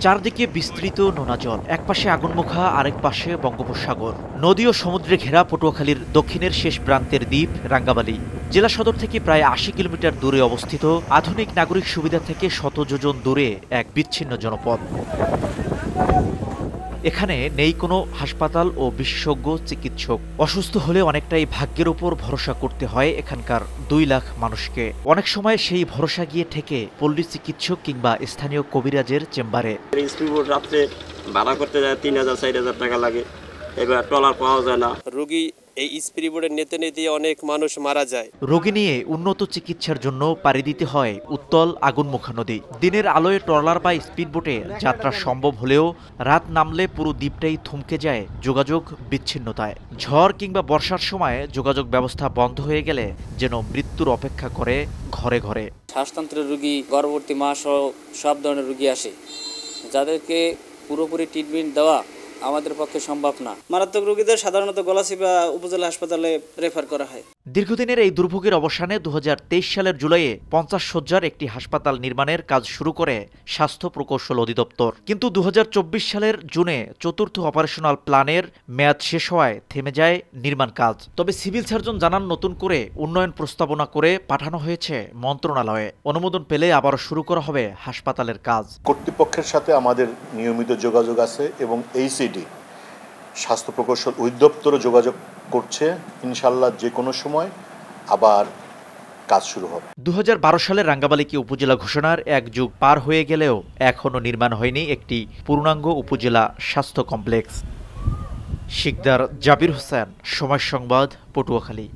চারদিকে বিস্তৃত নোনা জল, একপাশে আগুনমুখা, আরেক পাশে বঙ্গোপসাগর। নদী ও সমুদ্রে ঘেরা পটুয়াখালীর দক্ষিণের শেষ প্রান্তের দ্বীপ রাঙ্গামালী। জেলা সদর থেকে প্রায় ৮০ কিলোমিটার দূরে অবস্থিত, আধুনিক নাগরিক সুবিধা থেকে শত যোজন দূরে এক বিচ্ছিন্ন জনপদ। এখানে নেই কোনো হাসপাতাল ও বিশেষজ্ঞ চিকিৎসক। অসুস্থ হলে অনেকটাই ভাগ্যের উপর ভরসা করতে হয় এখানকার ২ লাখ মানুষকে। অনেক সময় সেই ভরসা গিয়ে ঠেকে পল্লী চিকিৎসক কিংবা স্থানীয় কবিরাজের চেম্বারে। স্পিডবোট রাত্রে ভাড়া করতে যায় ৩,০০০-৪,০০০ টাকা লাগে, এবার ট্রলার পাওয়া যায় না। রোগী এই স্পিডবোটে নিতে অনেক মানুষ মারা যায়। রোগী নিয়ে উন্নত চিকিৎসার জন্য পাড়ি দিতে হয় উত্তল আগুনমুখা নদী। দিনের আলোয় ট্রলার বা স্পিডবোটে যাত্রা সম্ভব হলেও রাত নামলে পুরো দ্বীপটাই থমকে যায় যোগাযোগ বিচ্ছিন্নতায়। ঝড় কিংবা বর্ষার সময় যোগাযোগ ব্যবস্থা বন্ধ হয়ে গেলে যেন মৃত্যুর অপেক্ষা করে ঘরে ঘরে। শ্বাসতন্ত্রের রোগী, গর্ভবতী মা সহ সব ধরনের রোগী আসে, যাদেরকে পুরোপুরি ট্রিটমেন্ট দেওয়া আমাদের পক্ষে সম্ভব না। মারাত্মক রোগীদের সাধারণত গলাচিপা উপজেলা হাসপাতালে রেফার করা হয়। দীর্ঘদিনের এই দুর্ভোগের অবসানে ২০২৩ সালের জুলাইয়ে ৫০ শয্যার একটি হাসপাতাল নির্মাণের কাজ শুরু করে স্বাস্থ্য প্রকৌশল অধিদপ্তর। কিন্তু ২০২৪ সালের জুনে চতুর্থ অপারেশনাল প্ল্যানের মেয়াদ শেষ হওয়ায় থেমে যায় নির্মাণ কাজ। তবে সিভিল সার্জন জানান, নতুন করে উন্নয়ন প্রস্তাবনা করে পাঠানো হয়েছে মন্ত্রণালয়ে। অনুমোদন পেলে আবারও শুরু করা হবে হাসপাতালের কাজ। কর্তৃপক্ষের সাথে আমাদের নিয়মিত যোগাযোগ আছে এবং এইচসিডি স্বাস্থ্য প্রকৌশল অধিদপ্তরও যোগাযোগ করছে। ইনশাল্লাহ যে কোনো সময় আবার কাজ শুরু হবে। ২০১২ সালে রাঙ্গামালীকে উপজেলা ঘোষণার ১ যুগ পার হয়ে গেলেও এখনও নির্মাণ হয়নি একটি পূর্ণাঙ্গ উপজেলা স্বাস্থ্য কমপ্লেক্স। শিকদার জাবির হোসেন, সময় সংবাদ, পটুয়াখালী।